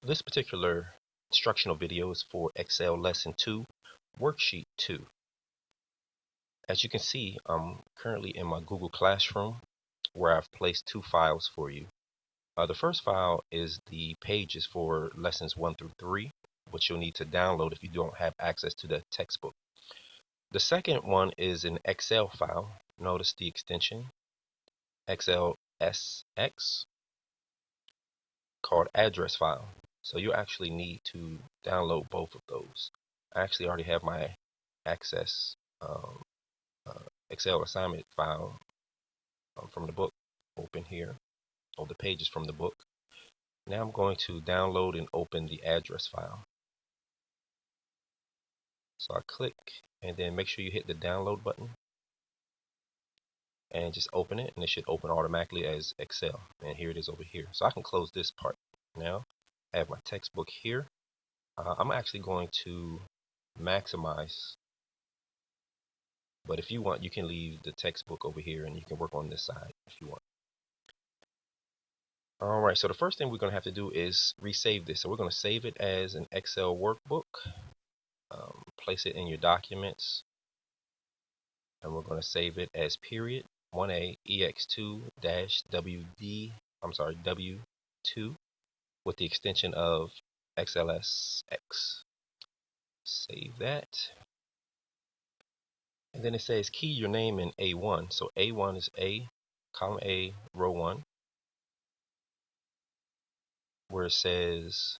This particular instructional video is for Excel Lesson 2, Worksheet 2. As you can see, I'm currently in my Google Classroom where I've placed two files for you. The first file is the pages for lessons 1 through 3, which you'll need to download if you don't have access to the textbook. The second one is an Excel file. Notice the extension XLSX called address file. So you actually need to download both of those. I actually already have my Access Excel assignment file from the book open here, or the pages from the book. Now I'm going to download and open the address file. So I click and then make sure you hit the download button and just open it, and it should open automatically as Excel. And here it is over here. So I can close this part now. I have my textbook here. I'm actually going to maximize, but if you want, you can leave the textbook over here and you can work on this side if you want. Alright, so the first thing we're going to have to do is resave this. So we're going to save it as an Excel workbook, place it in your documents, and we're going to save it as period 1A EX2-WD, W2 with the extension of XLSX. Save that. And then it says key your name in A1. So A1 is column A, row 1, where it says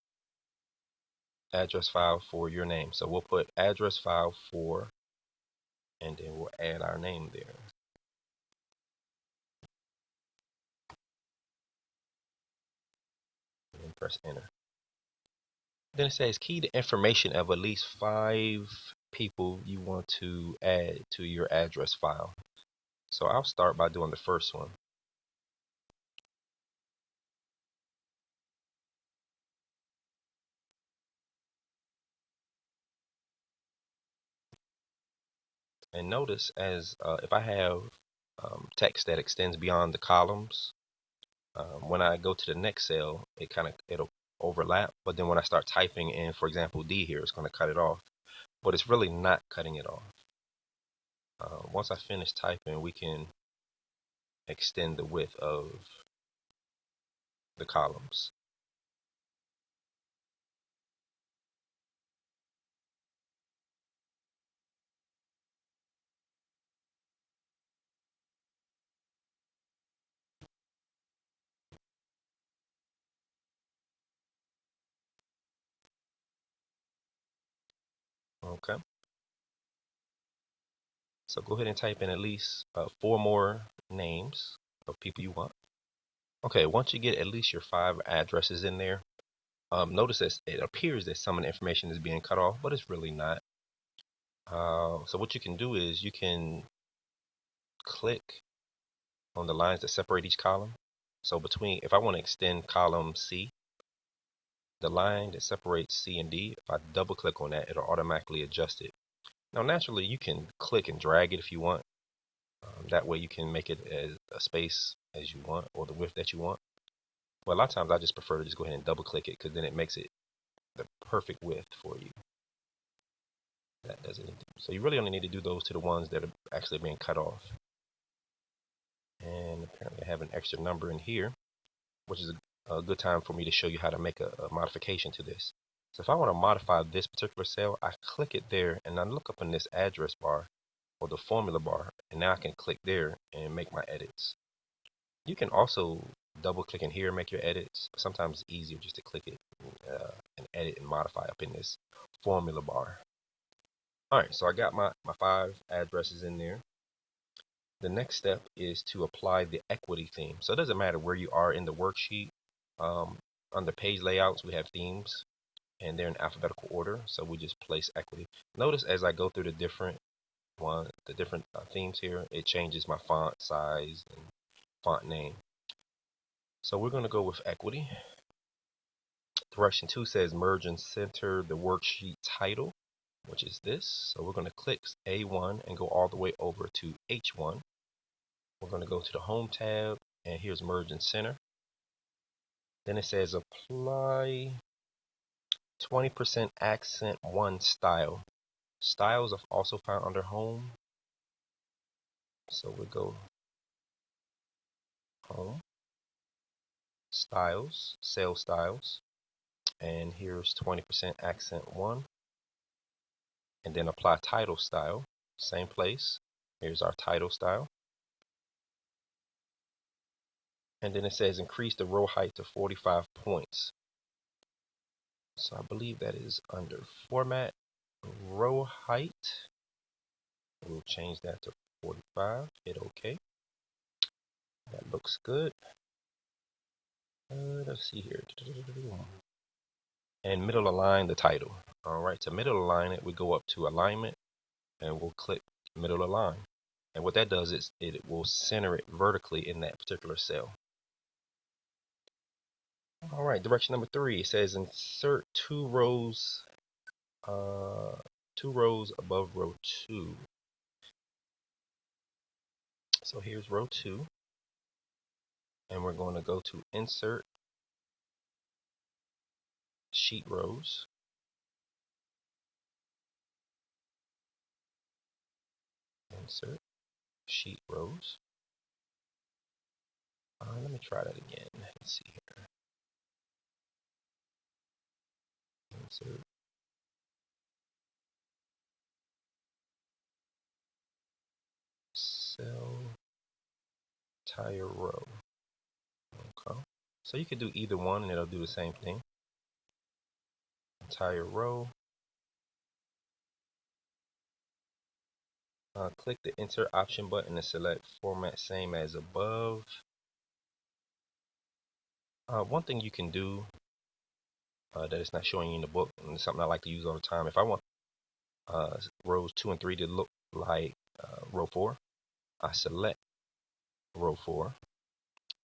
address file for your name. So we'll put address file for, and then we'll add our name there. And press enter. Then it says key the information of at least 5 people you want to add to your address file. So I'll start by doing the first one. And notice as if I have text that extends beyond the columns, when I go to the next cell, it'll overlap. But then when I start typing in, for example, D here, it's going to cut it off. But it's really not cutting it off. Once I finish typing, we can extend the width of the columns. Okay. So go ahead and type in at least 4 more names of people you want. Okay, once you get at least your 5 addresses in there, notice that it appears that some of the information is being cut off, but it's really not. So what you can do is you can click on the lines that separate each column. So if I want to extend column C, the line that separates C and D, if I double click on that, it'll automatically adjust it. Now naturally you can click and drag it if you want. That way you can make it as a space as you want, or the width that you want. But a lot of times I just prefer to just go ahead and double click it, because then it makes it the perfect width for you. That doesn't need to, so you really only need to do those to the ones that are actually being cut off. And apparently I have an extra number in here, which is a good time for me to show you how to make a modification to this. So if I want to modify this particular cell, I click it there and I look up in this address bar or the formula bar, and now I can click there and make my edits. You can also double click in here and make your edits. Sometimes it's easier just to click it and edit and modify up in this formula bar. Alright, so I got my 5 addresses in there. The next step is to apply the equity theme. So it doesn't matter where you are in the worksheet. Under page layouts, we have themes, and they're in alphabetical order. So we just place equity. Notice as I go through the different themes here, it changes my font size and font name. So we're going to go with equity. Direction 2 says merge and center the worksheet title, which is this. So we're going to click A1 and go all the way over to H1. We're going to go to the home tab, and here's merge and center. Then it says apply 20% accent 1 style. Styles are also found under home. So we go home, styles, sales styles, and here's 20% accent 1. And then apply title style, same place. Here's our title style. And then it says increase the row height to 45 points. So I believe that is under format, row height. We'll change that to 45, hit OK. That looks good. Let's see here. And middle align the title. All right, to middle align it, we go up to alignment and we'll click middle align. And what that does is it will center it vertically in that particular cell. All right, direction number 3, it says insert two rows above row 2. So here's row 2, and we're going to go to insert sheet rows. Insert sheet rows. Let me try that again. Let's see here. Insert cell entire row. Okay. So you could do either one and it'll do the same thing. Entire row. Click the insert option button and select format same as above. One thing you can do that it's not showing you in the book, and it's something I like to use all the time. If I want rows 2 and 3 to look like row 4, I select row 4,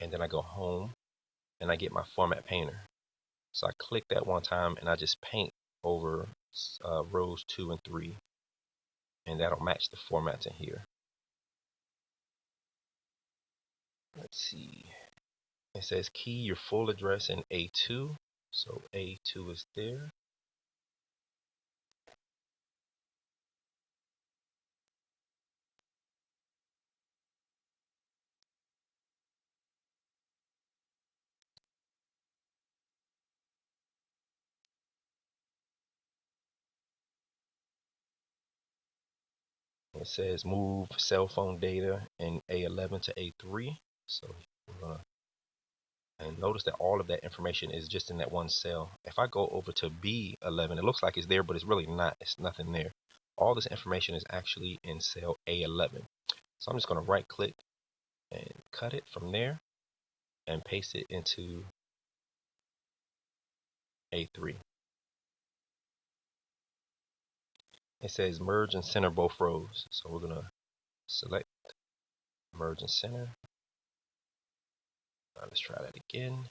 and then I go home, and I get my format painter. So I click that one time, and I just paint over rows 2 and 3, and that'll match the formats in here. Let's see. It says key your full address in A2. So A2 is there. It says move cell phone data in A11 to A3. So we're gonna, and notice that all of that information is just in that one cell. If I go over to B11, it looks like it's there, but it's really not. It's nothing there. All this information is actually in cell A11. So I'm just going to right click and cut it from there and paste it into A3. It says merge and center both rows. So we're going to select merge and center. Let's try that again.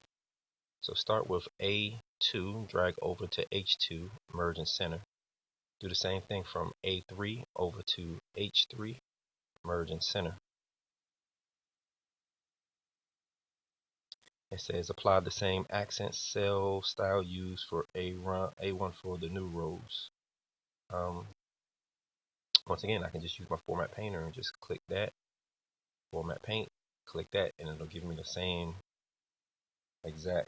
So start with A2, drag over to H2, merge and center. Do the same thing from A3 over to H3, merge and center. It says apply the same accent cell style used for A1 for the new rows. Once again, I can just use my format painter and just click that, format paint, click that, and it'll give me the same exact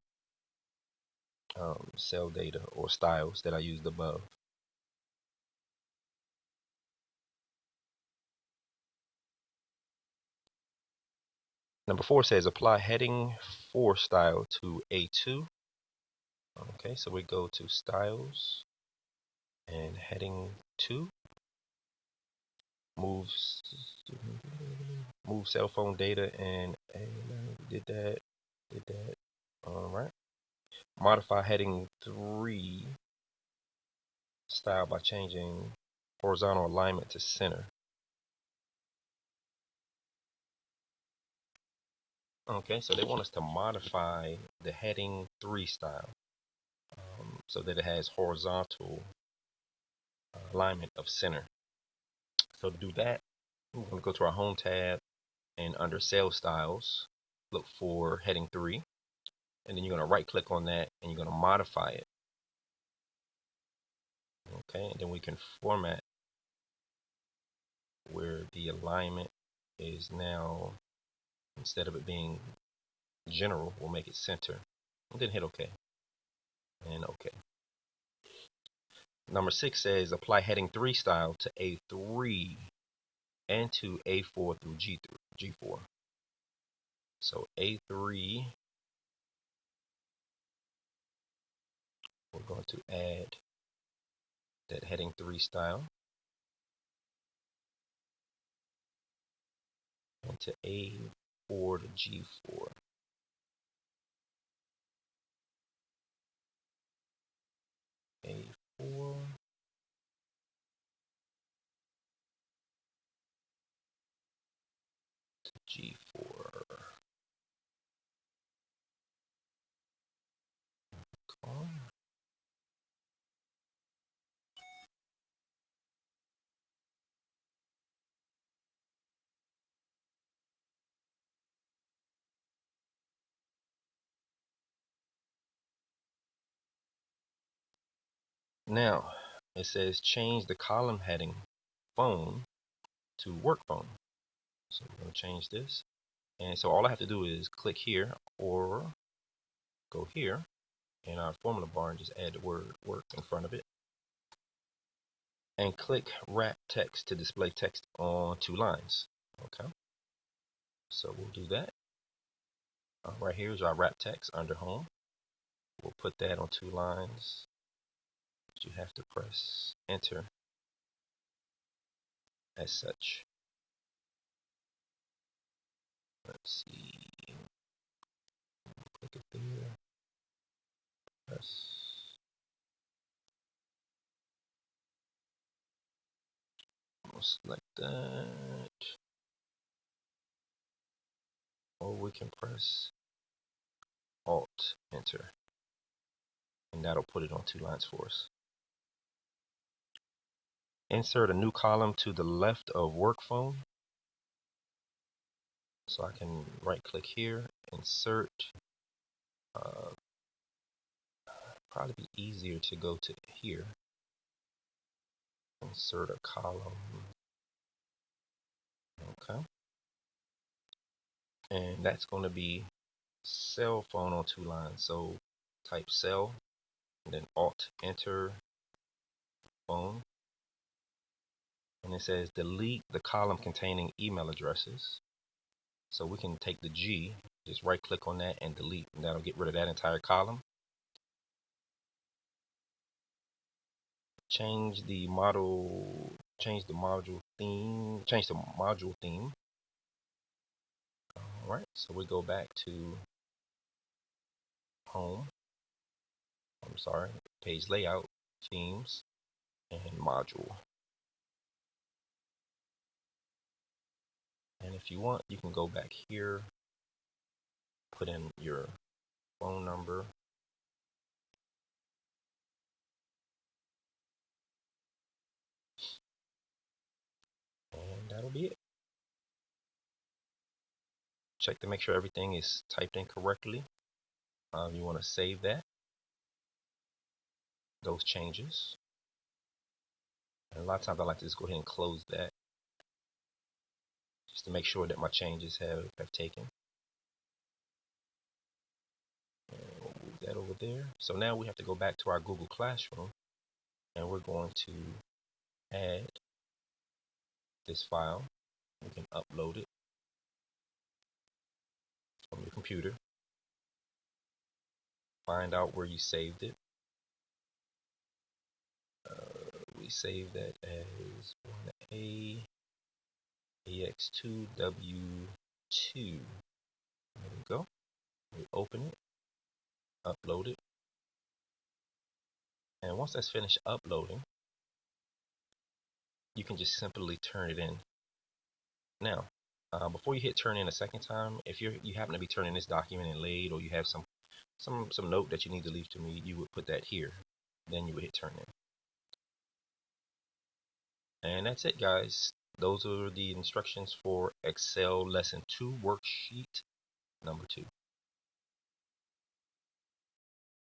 cell data or styles that I used above. Number 4 says apply heading 4 style to A2. Okay, so we go to styles and heading 2. Move cell phone data, and did that. All right. Modify heading 3 style by changing horizontal alignment to center. Okay, so they want us to modify the heading 3 style so that it has horizontal alignment of center. So to do that, we're going to go to our home tab, and under cell styles, look for heading 3, and then you're going to right click on that and you're going to modify it. Okay, and then we can format where the alignment is now, instead of it being general, we'll make it center, and then hit OK, and OK. Number 6 says apply heading 3 style to A3 and to A4 through G4. So A3, we're going to add that heading 3 style, and to A4 to G4. A4 to G4. Now, it says change the column heading phone to work phone. So we're going to change this. And so all I have to do is click here or go here in our formula bar and just add the word work in front of it. And click wrap text to display text on 2 lines. Okay. So we'll do that. Right here is our wrap text under home. We'll put that on 2 lines. You have to press enter as such. Let's see. Click it there. Press. We'll select that. Or we can press Alt enter. And that'll put it on 2 lines for us. Insert a new column to the left of work phone. So I can right click here, insert. Probably be easier to go to here. Insert a column. Okay. And that's going to be cell phone on 2 lines. So type cell and then Alt enter phone. And it says delete the column containing email addresses. So we can take the G, just right click on that and delete, and that'll get rid of that entire column. Change the module theme. Alright, so we go back to home. I'm sorry, page layout, themes, and module. And if you want, you can go back here, put in your phone number. And that'll be it. Check to make sure everything is typed in correctly. You want to save those changes. And a lot of times I like to just go ahead and close that, just to make sure that my changes have taken. And we'll move that over there. So now we have to go back to our Google Classroom, and we're going to add this file. We can upload it from your computer. Find out where you saved it. We save that as 1A AX2W2. There we go. We open it, upload it, and once that's finished uploading, you can just simply turn it in. Now, before you hit turn in a second time, if you happen to be turning this document in late, or you have some note that you need to leave to me, you would put that here. Then you would hit turn in. And that's it, guys. Those are the instructions for Excel Lesson 2 Worksheet number 2.